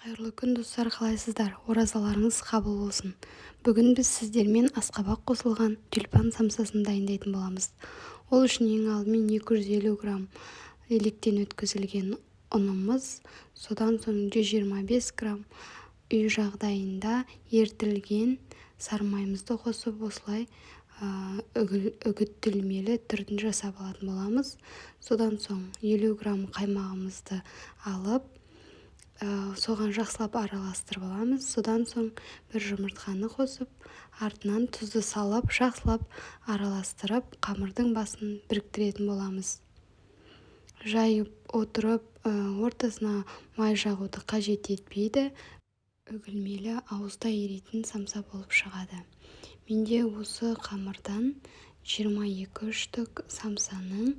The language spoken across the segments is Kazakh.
Қайырлы күн достар, қалайсыздар? Оразаларыңыз қабыл болсын. Бүгін біз сіздермен асқабақ қосылған тюльпан самсасын дайындайтын боламыз. Ол үшін ең алдымен 250 грамм електен өткізілген ұнымыз, содан соң 125 грамм үй жағдайында ерітілген сарымайымызды қосып осылай үгітілмелі түрін жасап алатын боламыз. Содан соң 50 грамм қаймағымызды алып, соған жақсылап араластырып аламыз. Содан соң бір жұмыртқаны қосып, артынан тұзды салып, жақсылап араластырып, қамырдың басын біріктіретін боламыз. Жайып отырып, ортасына май жағуды қажет етпейді. Үгілмелі ауызда еритін самса болып шығады. Менде осы қамырдан 22 штук самсаның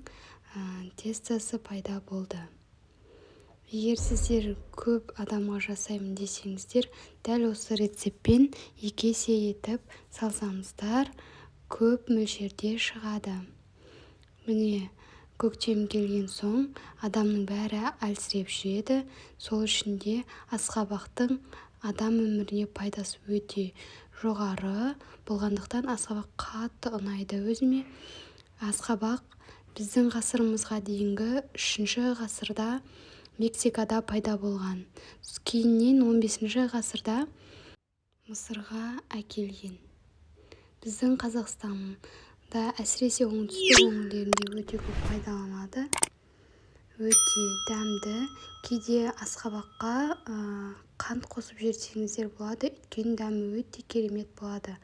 тестасы пайда болды. Егер сіздер көп адамға жасаймын десеңіздер, дәл осы рецептпен 2 есе етіп салсаңыздар, көп мөлшерде шығады. Міне, көктем келген соң адамның бәрі әлсіреп жүреді. Сол үшін де асқабақтың адам өміріне пайдасы өте жоғары болғандықтан асқабақ қатты ұнайды өзіме. Асқабақ біздің ғасырымызға дейінгі 3 ғасырда Мексикада пайда болған. Кейіннен 15 ғасырда Мысырға әкелген. Біздің Қазақстанда әсіресе оңтүстік өңірлерінде өте көп пайдаланады. Өте дәмді. Кейде асқабаққа қант қосып жесеңіздер болады, өйткені дәмі өте керемет болады.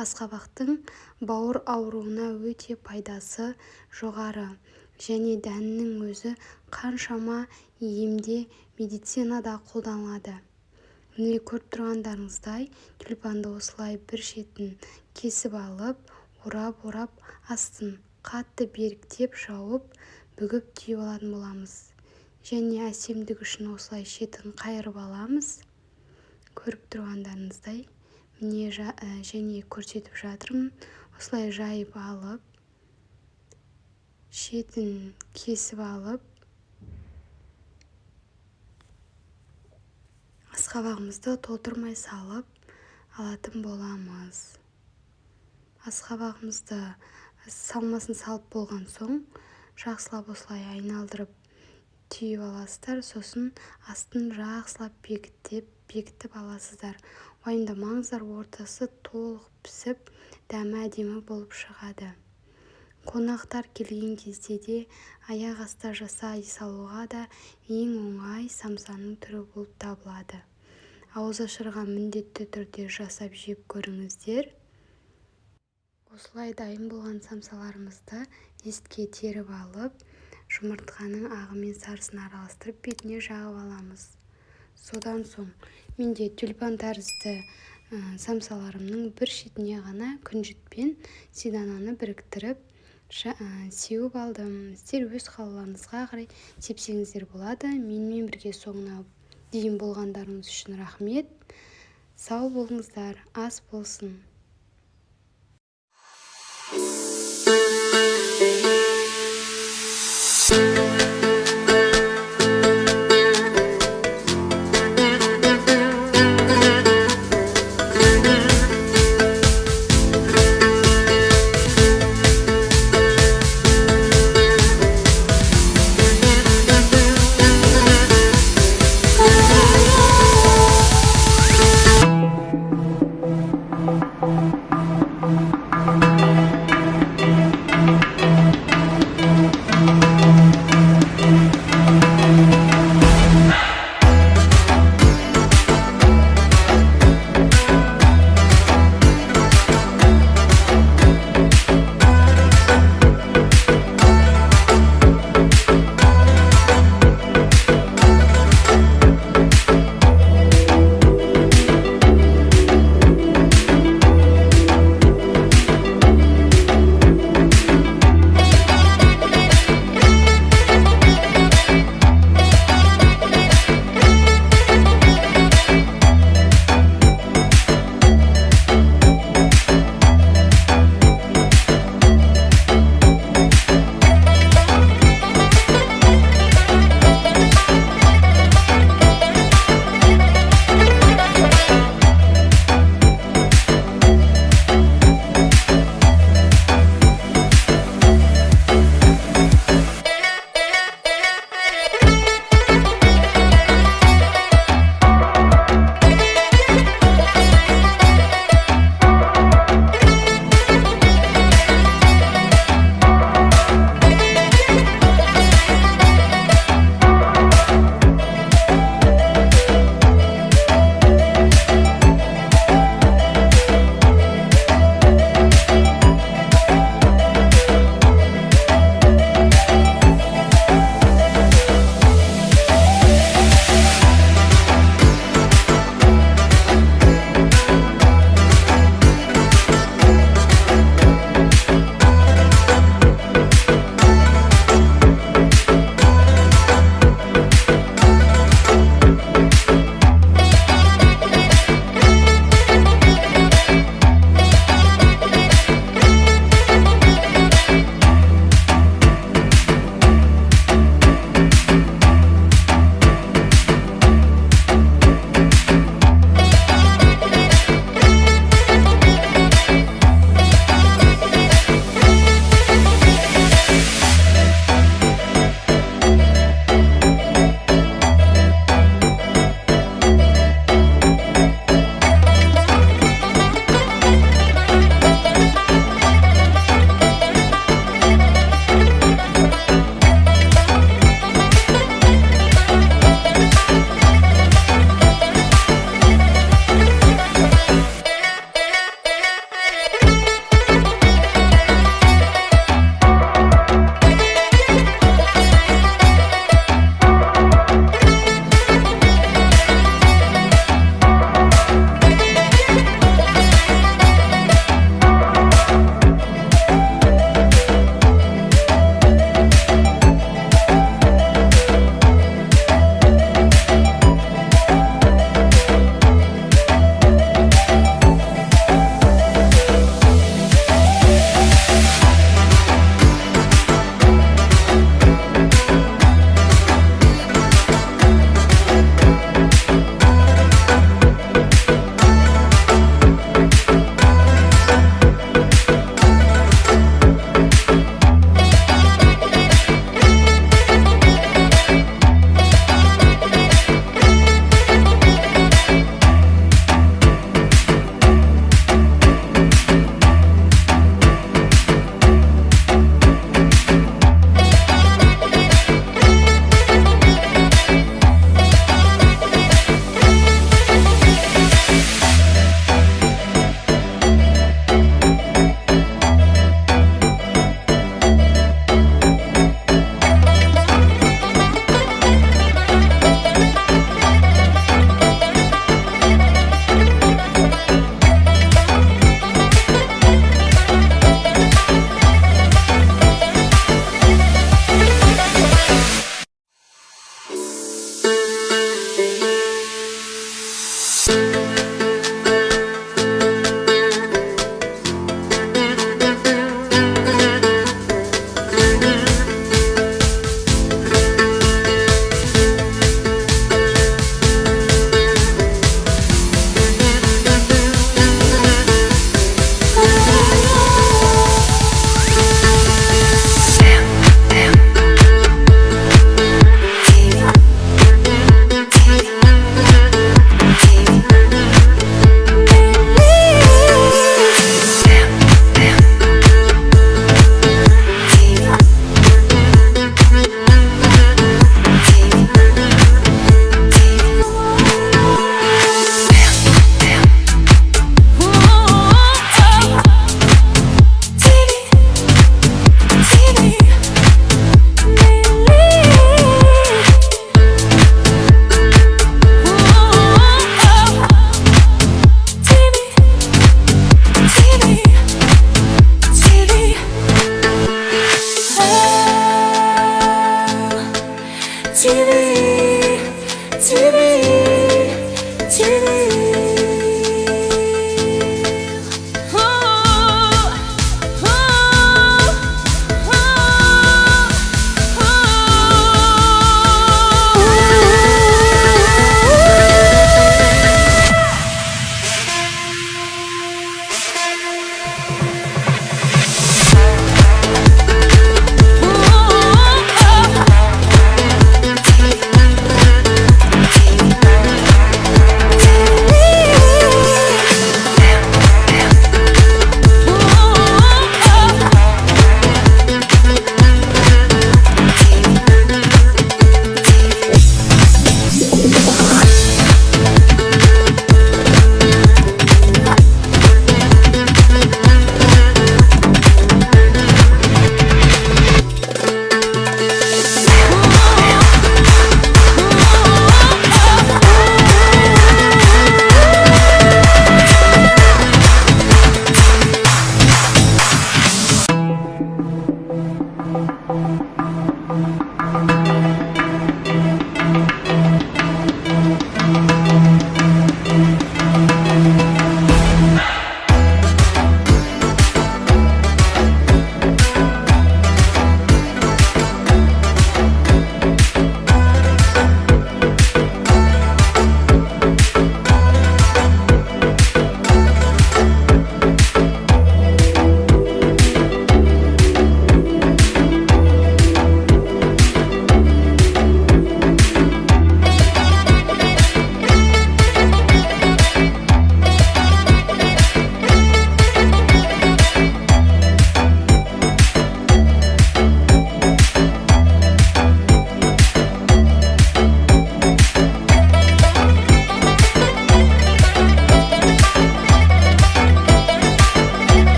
Асқабақтың бауыр ауруына өте пайдасы жоғары, және дәнінің өзі қаншама емде, медицинада қолданылады. Міне, көріп тұрғандарыңыздай, тюльпанды осылай бір шетін кесіп алып, орап астын қатты беріктеп жауып, бүгіп түйіп алатын боламыз. Және әсемдік үшін осылай шетін қайырып аламыз. Көріп тұрғандарыңыздай, міне және көрсетіп жатырмын. Осылай жайып алып, шетін кесіп алып, асқабағымызды толтырмай салып алатын боламыз. Асқабағымызды салмасын салып болған соң, жақсылап осылай айналдырып түйіп аласыздар. Сосын астын жақсылап бекітіп аласыздар. Уайымдамаңыздар, ортасы толық пісіп, дәмі әдемі болып шығады. Қонақтар келген кезде де аяқ аста жасай салуға да ең оңай самсаның түрі болып табылады. Ауыз ашырға міндетті түрде жасап жеп көріңіздер. Осылай дайын болған самсаларымызды листке теріп алып, жұмыртқаның ағы мен сарысын араластырып бетіне жағып аламыз. Содан соң менде тюльпан тәрізді самсаларымның бір шетіне ғана күнжітпен сидананы біріктіріп сеуіп алдым. Сіздер өз қалауларыңызға қарай сепсеңіздер болады. Менімен бірге соңына дейін болғандарыңыз үшін рахмет. Сау болыңыздар, ас болсын.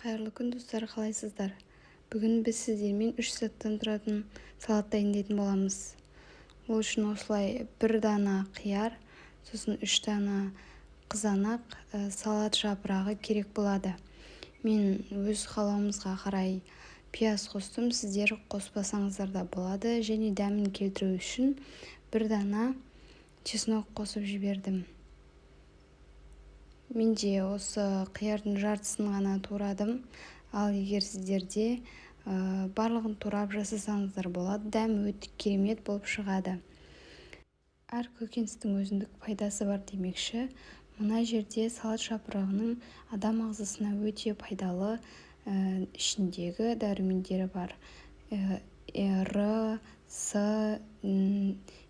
Қайырлы күн достар, қалайсыздар? Бүгін біз сіздермен 3 заттан тұратын салат дайындайтын боламыз. Ол үшін осылай 1 дана қияр, сосын 3 дана қызанақ, салат жапырағы керек болады. Мен өз қалауымызға қарай пияз қостым, сіздер қоспасаңыздар да болады. Және дәмін келтіру үшін 1 дана чеснок қосып жібердім. Мен де осы қиярдың жартысын ғана турадым, ал егер сіздерде барлығын турап жасасаңыздар болады, дәмі өте керемет болып шығады. Әр көкөністің өзіндік пайдасы бар демекші, мына жерде салат жапырағының адам ағзасына өте пайдалы ішіндегі дәрумендері бар. Р, С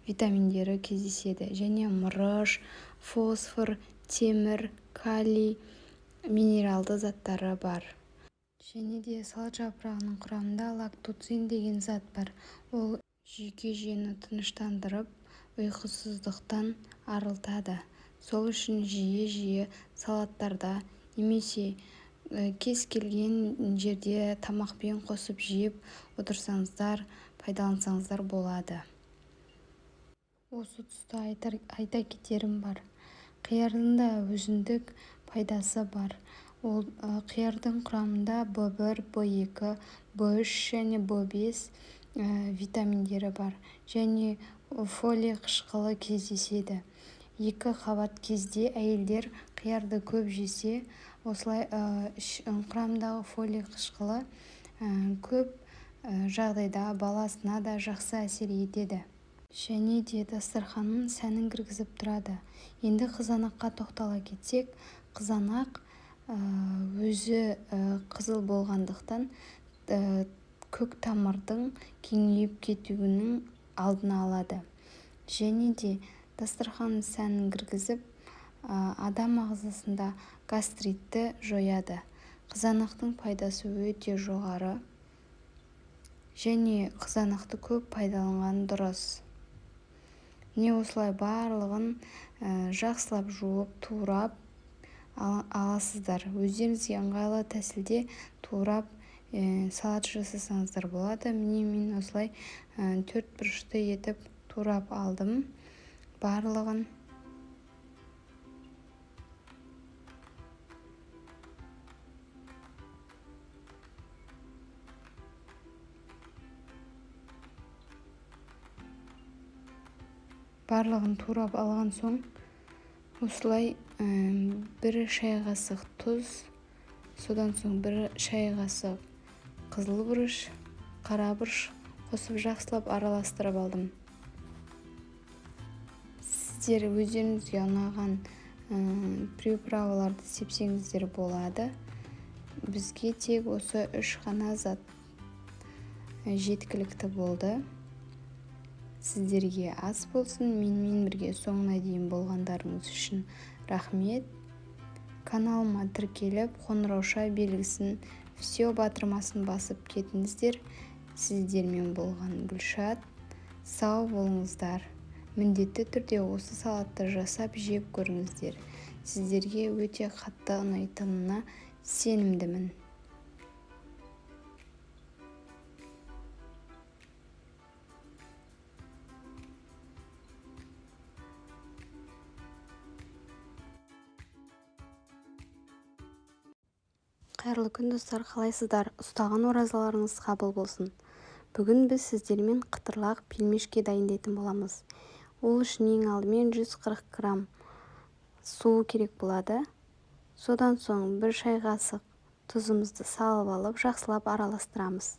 витаминдері кездеседі, және мырыш, фосфор, темір, калий, минералды заттары бар. Және де салат жапырағының құрамында лактоцин деген зат бар. Ол жүйке жүйені тыныштандырып, ұйқысыздықтан арылтады. Сол үшін жиі салаттарда немесе кез келген жерде тамақпен қосып жеп отырсаңыздар, пайдалансаңыздар болады. Осы тұста айта кетерім бар. Қиярдың да өзіндік пайдасы бар. Ол қиярдың құрамында В1, В2, В3 және В5 витаминдері бар. Және фолий қышқылы кездеседі. 2 қабат кезде әйелдер қиярды көп жесе, осылай құрамдағы фолий қышқылы көп жағдайда баласына да жақсы әсер етеді. Және де дастарханның сәнін кіргізіп тұрады. Енді қызанаққа тоқтала кетсек, қызанақ өзі қызыл болғандықтан көк тамырдың кеңейіп кетуінің алдын алады. Және де дастарханның сәнін кіргізіп, адам ағзасында гастритті жояды. Қызанақтың пайдасы өте жоғары. және қызанақты көп пайдаланған дұрыс. Міне осылай барлығын жақсылап жуып турап аласыздар. Өздеріңізге ыңғайлы тәсілде турап салат жасасаңыздар болады. Міне мен осылай 4 бұрышты етіп турап алдым барлығын. Барлығын турап алған соң осылай 1 шай қасық тұз, содан соң 1 шай қасық қызыл бұрыш, қара бұрыш қосып жақсылап араластырып алдым. Сіздер өздеріңізге ұнаған приправаларды сепсеңіздер болады. Бізге тек осы 3 қана зат жеткілікті болды. Сіздерге ас болсын. Менімен бірге соңына дейін болғандарыңыз үшін рахмет. Каналыма тіркеліп, қоңырауша белгісін все батырмасын басып кетіңіздер. Сіздермен болған Гүлшат. Сау болыңыздар. Міндетті түрде осы салатты жасап жеп көріңіздер. Сіздерге өте қатты ұнайтынына сенімдімін. Қайырлы күн достар, қалайсыздар? Ұстаған оразаларыңыз қабыл болсын. Бүгін біз сіздермен қытырлақ пельмешке дайындайтын боламыз. Ол үшін ең алдымен 140 грамм су керек болады. Содан соң 1 шай қасық тұзымызды салып алып, жақсылап араластырамыз.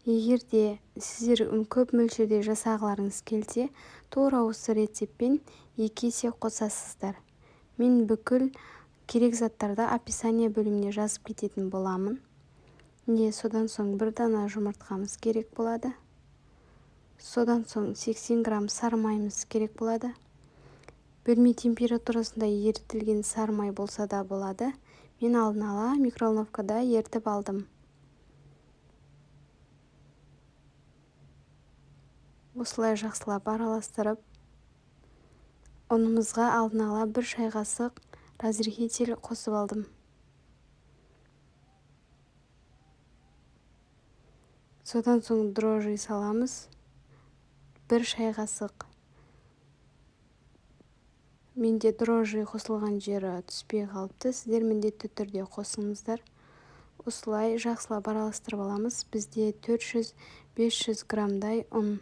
Егер де сіздер көп мөлшерде жасағыларыңыз келсе, тура осы рецептпен 2 есе қосасыздар. Мен бүкіл керек заттарды описание бөліміне жазып кететін боламын. Содан соң 1 дана жұмыртқамыз керек болады. Содан соң 80 грамм сары майымыз керек болады. Бөлме температурасында ерітілген сары май болса да болады. Мен алдын ала микроволновкада ерітіп алдым. Осылай жақсылап араластырып, ұнымызға алдын ала 1 шай қасық разрыхитель қосып алдым. Содан соң дрожжи саламыз. 1 шай қасық. Менде дрожжи қосылған жері түспей қалыпты. Сіздер міндетті түрде қосыңыздар. Осылай жақсылап араластырып аламыз. Бізде 400-500 граммдай ұн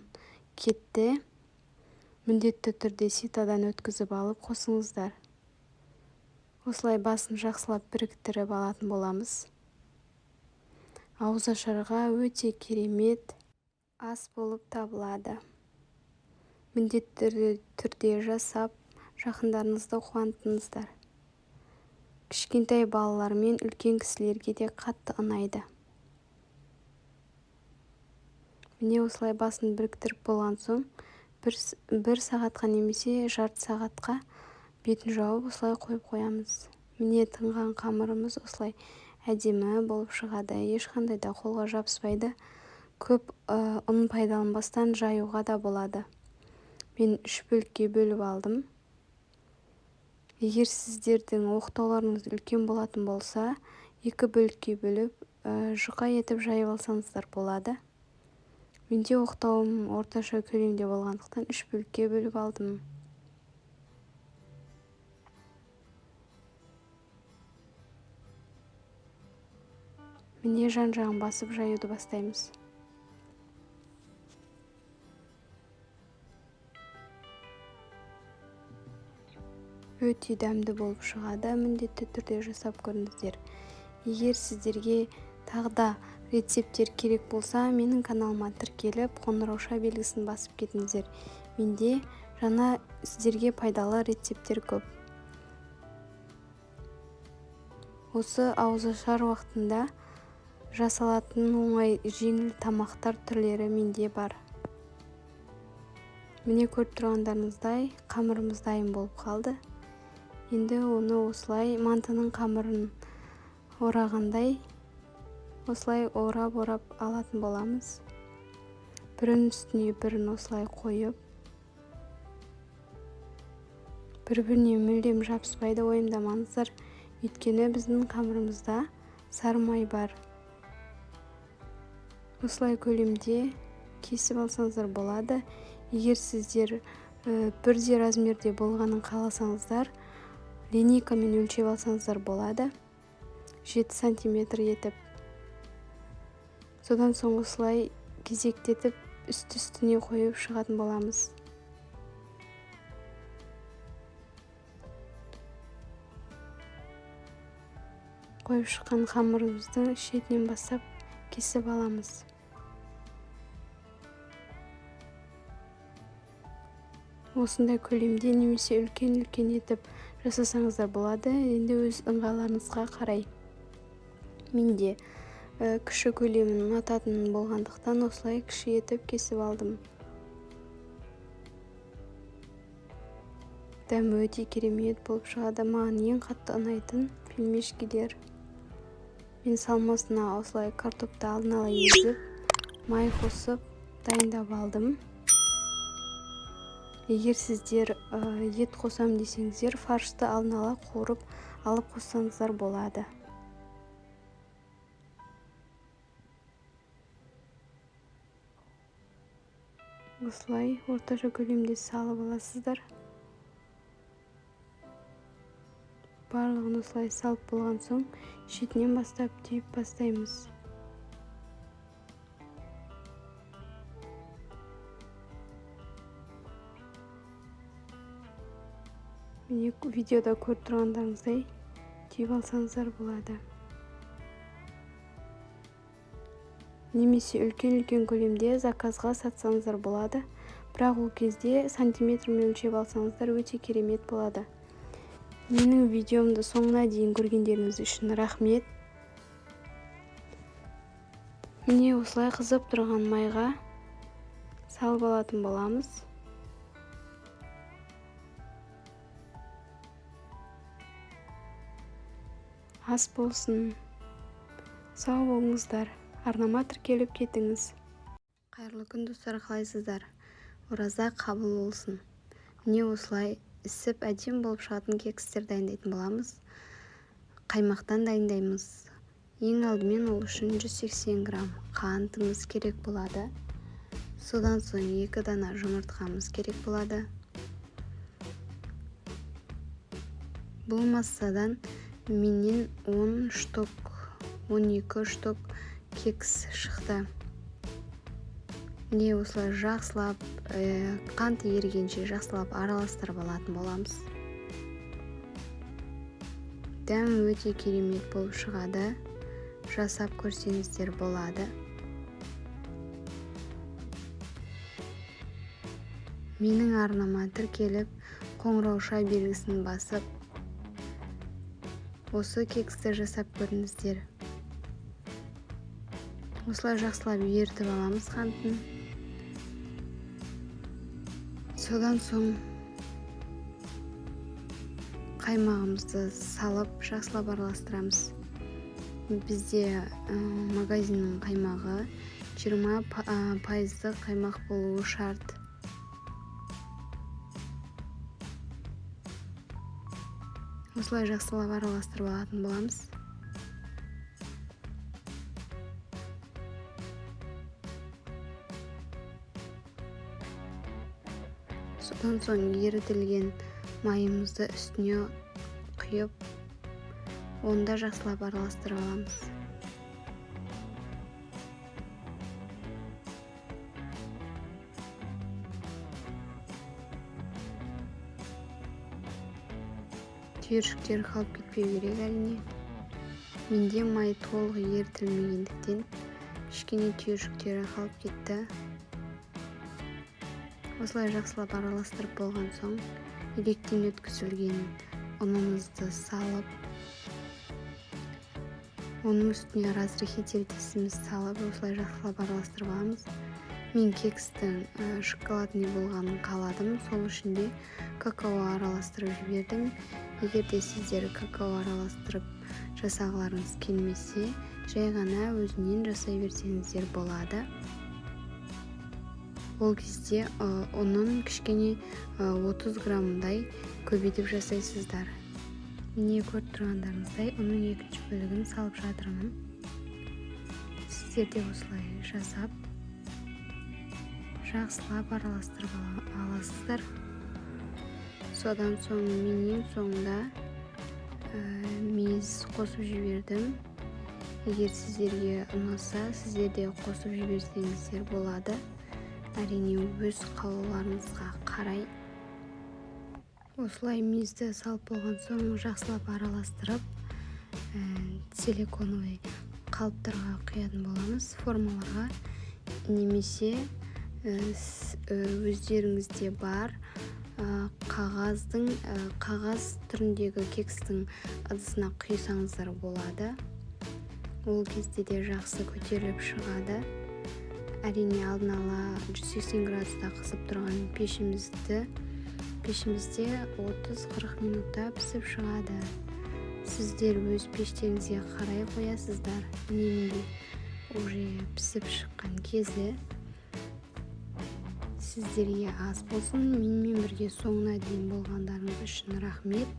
кетті. Міндетті түрде ситадан өткізіп алып қосыңыздар. Осылай басын жақсылап біріктіріп алатын боламыз. Ауызашарға өте керемет ас болып табылады. Міндетті түрде жасап, жақындарыңызды қуантыңыздар. Кішкентай балалар мен үлкен кісілерге де қатты ұнайды. Міне осылай басын біріктіріп болған соң, 1 сағатқа немесе жарты сағатқа бетін жауып осылай қойып қоямыз. Міне тынған қамырымыз осылай әдемі болып шығады. Ешқандай да қолға жабыспайды. Көп ұн пайдаланбастан жаюға да болады. Мен 3 бөлікке бөліп алдым. Егер сіздердің оқтауларыңыз үлкен болатын болса, 2 бөлікке бөліп, жұқа етіп жайып алсаңыздар болады. Менде оқтауым орташа көлемде болғандықтан 3 бөлікке бөліп алдым. Міне жан-жағын басып жаюды бастаймыз. Өте дәмді болып шығады. Міндетті түрде жасап көріңіздер. Егер сіздерге тағы да рецепттер керек болса, менің каналыма тіркеліп, қоңырауша белгісін басып кетіңіздер. Менде жаңа сіздерге пайдалы рецепттер көп. Осы ауызашар уақытында жасалатын оңай жеңіл тамақтар түрлері менде бар. Міне көріп тұрғандарыңыздай қамырымыз дайын болып қалды. Енді оны осылай мантының қамырын орағандай осылай орап алатын боламыз. Бірін үстіне бірін осылай қойып, бір-біріне мүлдем жабыспайды, уайымдамаңыздар. Өйткені біздің қамырымызда сары май бар. Осылай көлемде кесіп алсаңыздар болады. Егер сіздер бірдей размерде болғанын қаласаңыздар, линейкамен өлшеп алсаңыздар болады. 7 сантиметр етіп. Содан соң осылай кезектетіп үсті-үстіне қойып шығатын боламыз. Қойып шыққан қамырымыздың шетінен бастап кесіп аламыз. Осындай көлемде немесе үлкен етіп жасасаңыздар болады. Енді өз ыңғайларыңызға қарай. Менде кіші көлемін ұнататын болғандықтан осылай кіші етіп кесіп алдым. Дәмі өте керемет болып шығады. Маған ең қатты ұнайтын пельмешкелер. Мен салмасына осылай картопты алдын ала езіп, май қосып дайындап алдым. Егер сіздер ет қосам десеңіздер, фаршты алдын ала қуырып алып қоссаңыздар болады. Осылай орташа көлемде салып аласыздар. Барлығын осылай салып болған соң, шетінен бастап түйіп бастаймыз. Міне видеода көріп тұрғандарыңыздай түйіп алсаңыздар болады. Немесе үлкен көлемде заказға сатсаңыздар болады. Бірақ ол кезде сантиметрмен өлшеп алсаңыздар өте керемет болады. Менің видеомды соңына дейін көргендеріңіз үшін рахмет. Міне осылай қызып тұрған майға салып алатын боламыз. Ас болсын. Сау болыңыздар. Арнама тіркеліп кетіңіз. Қайырлы күн достар, қалайсыздар? Ораза қабыл болсын. Міне осылай ісіп әдем болып шығатын кекстер дайындайтын боламыз. Қаймақтан дайындаймыз. Ең алдымен ол үшін 180 грамм қантымыз керек болады. Содан соң 2 дана жұмыртқамыз керек болады. Бұл массадан менен 12 штук кекс шықты. Не осылай жақсылап, қант ергенше жақсылап араластырып алатын боламыз. Дәм өте керемет болып шығады. Жасап көрсеңіздер болады. Менің арнама тіркеліп, қоңырауша белгісін басып, осы кексті жасап көріңіздер. Осылай жақсылап ертіп аламыз қантын. Содан соң қаймағымызды салып, жақсылап араластырамыз. Бізде магазиннің қаймағы 20% қаймақ болуы шарт. Осылай жақсылап араластырып алатын боламыз. Содан соң ерітілген майымызды үстіне құйып, онда жақсылап араластырып аламыз. Түйіршіктер қалып кетпеу керек әрине. Менде май толық ерітілмегендіктен кішкене түйіршіктері қалып кетті. Осылай жақсылап араластырып болған соң, електен өткізілген ұнымызды салып, оның үстіне разрыхитель тестімізді салып, осылай жақсылап араластырып аламыз. Мен кекстің шоколадный болғанын қаладым, сол үшін де какао араластырып жібердім. Егерде сіздер какао араластырып жасағыларыңыз келмесе, жай ғана өзінен жасай берсеңіздер болады. Ол кезде оның кішкене 30 граммдай көбейтіп жасайсыздар. Не көріп тұрғандарыңыздай, оның екінші бөлігін салып жатырмын. Сіздер де осылай жасап, жақсылап араластырып аласыздар. Содан соң мен ең соңында мейіз қосып жібердім. Егер сіздерге ұнаса, сіздер де қосып жіберсеңіздер болады. Әрине өз қалауларыңызға қарай. Осылай мейізді салып болған соң жақсылап араластырып, силиконовый қалыптарға құятын боламыз, формаларға, немесе өздеріңізде бар қағаз түріндегі кекстің ыдысына құйсаңыздар болады. Ол кезде де жақсы көтеріліп шығады. Әрине алдын ала 180 градуста қысып тұрған пешімізде 30-40 минутта пісіп шығады. Сіздер өз пештеріңізге қарай қоясыздар. Менің де уже пісіп шыққан кезі. Сіздерге ас болсын. Менімен бірге соңына дейін болғандарыңыз үшін рахмет.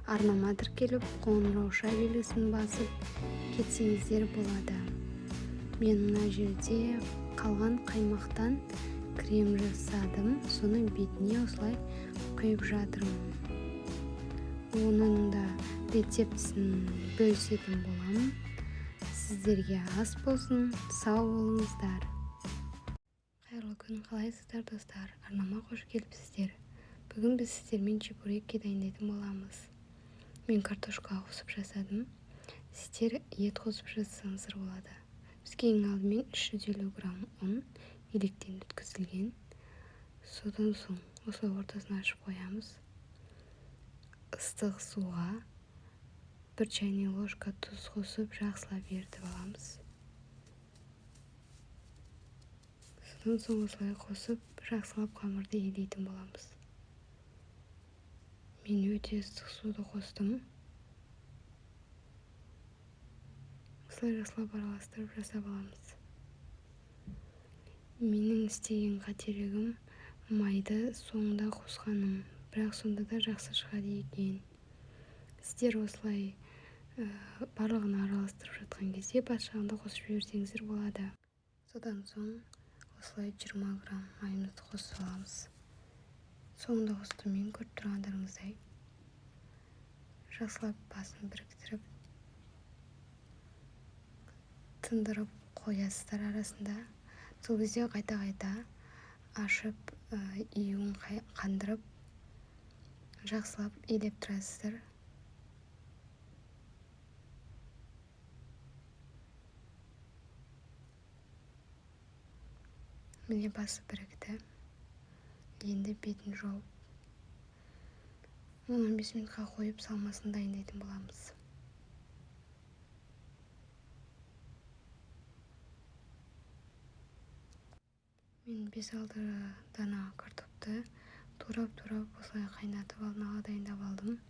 Арнама тіркеліп, қоңырауша белгісін басып кетсеңіздер болады. Мен мына жерде қалған қаймақтан крем жасадым. Соны бетіне осылай құйып жатырмын. Оның да рецептісін бөлісетін боламын. Сіздерге ас болсын, сау болыңыздар. Қайырлы күн, қалайсыздар достар? Арнама қош келіпсіздер. Бүгін біз сіздермен чебуреки дайындайтын боламыз. Мен картошка қосып жасадым. Сіздер ет қосып жасасаңыздар болады. Бізге ең алдымен 350 грамм ұн електен өткізілген. Содан соң осылай ортасын ашып қоямыз. Ыстық суға 1 чайный ложка тұз қосып жақсылап ерітіп аламыз. Содан соң осылай қосып жақсылап қамырды илейтін боламыз. Мен өте ыстық суды қостым. Осылай жақсылап араластырып жасап аламыз. Менің істеген қателігім майды соңында қосқаным, бірақ сонда да жақсы шығады екен. Сіздер осылай барлығын араластырып жатқан кезде бас жағында қосып жіберсеңіздер болады. Содан соң осылай 20 грамм майымызды қосып аламыз. Соңында қостым, мен көріп тұрғандарыңыздай. Жақсылап басын біріктіріп, тындырып қоясыздар арасында. Сол кезде қайта-қайта ашып, июін қандырып, жақсылап илеп тұрасыздар. Міне басы бірікті. Енді бетін жауып 10-15 минутқа қойып салмасын дайындайтын боламыз. Мен 5-6 дана картопты турап осылай қайнатып алдын-ала дайындап алдым.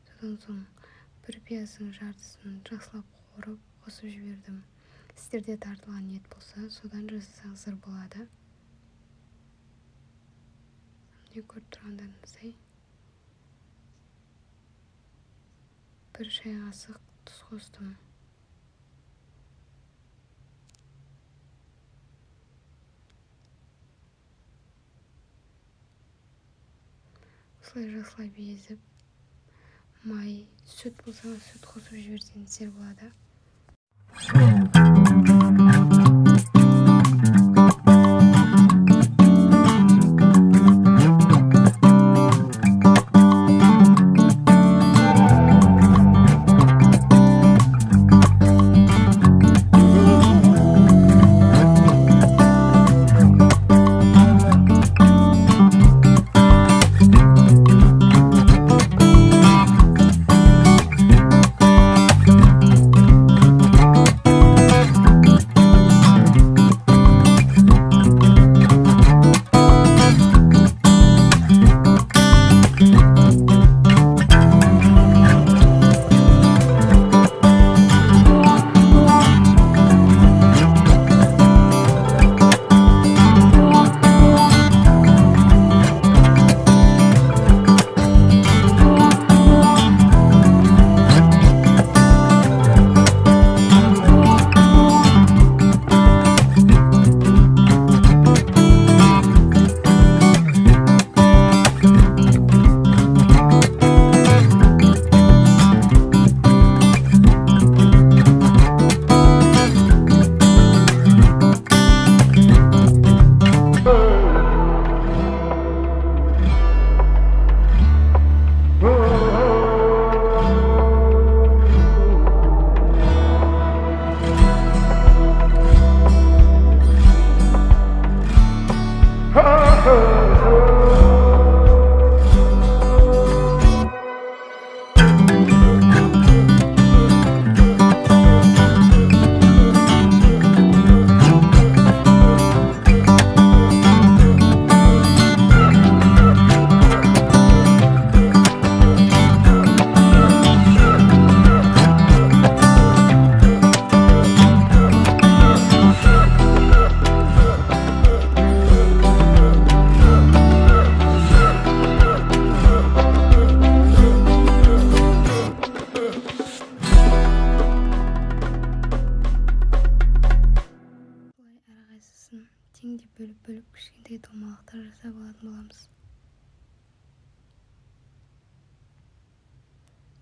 Содан соң бір пияздың жартысын жақсылап қуырып қосып жібердім. Сіздерде тартылған ет болса, содан жасасаңыздар болады. Не көріп тұрғандарыңыздай. 1 шай қасық тұз қостым. Осылай жақсылап езіп, май, сүт болса, сүт қосып жіберсеңіздер болады.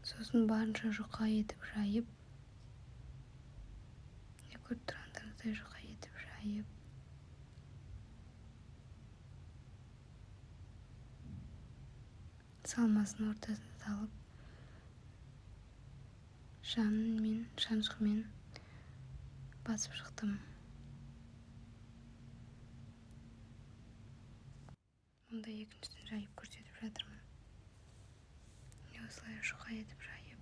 Сосын барынша жұқа етіп жайып, көріп тұрғандарыңыздай жұқа етіп жайып, салмасын ортасына салып, шанышқымен басып шықтым. Мұнда екіншісін жайып көрсетіп жатырмын. Осылай жұқа етіп жайып.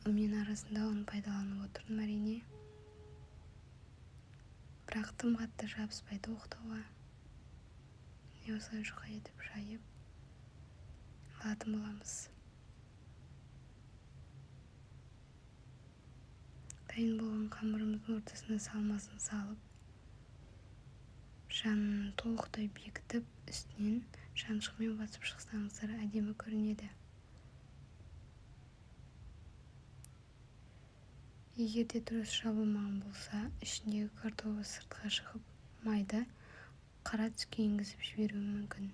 Мен арасында ұн пайдаланып отырдым әрине. Бірақ тым қатты жабыспайды оқтауға. Осылай жұқа етіп жайып алатын боламыз. Дайын болған қамырымыздың ортасына салмасын салып, жанын толықтай бекітіп, үстінен шанышқымен басып шықсаңыздар әдемі көрінеді. Егер де дұрыс жабылмаған болса, ішіндегі картобы сыртқа шығып, майда қара түске енгізіп жіберуі мүмкін.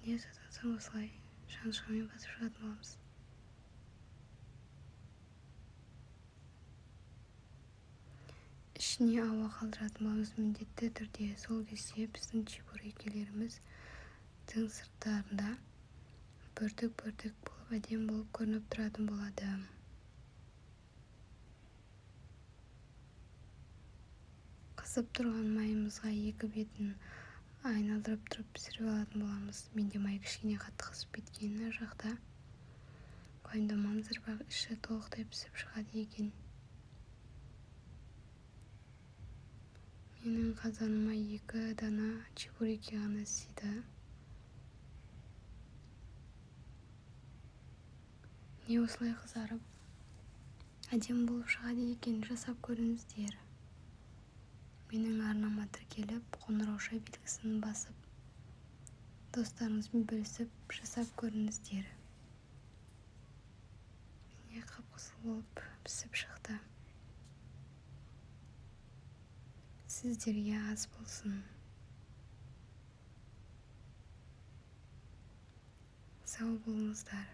Содан соң осылай шанышқымен басып шығатын боламыз. Ішіне ауа қалдыратын боламыз міндетті түрде. Сол кезде біздің чебурекелеріміздің сырттарында бөртік болып әдемі болып көрініп тұратын болады. Қызып тұрған майымызға екі бетін айналдырып тұрып пісіріп алатын боламыз. Менде май кішкене қатты қызып кеткен ар жақта. Уайымдамаңыздар, бірақ іші толықтай пісіп шығады екен. Менің қазаныма 2 дана чебуреки ғана сыйды. Осылай қызарып әдемі болып шығады екен. Жасап көріңіздер. Менің арнама тіркеліп, қоңырауша белгісін басып, достарыңызбен бөлісіп жасап көріңіздер. Қып-қызыл болып пісіп шықты. Сіздерге ас болсын. Сау болыңыздар.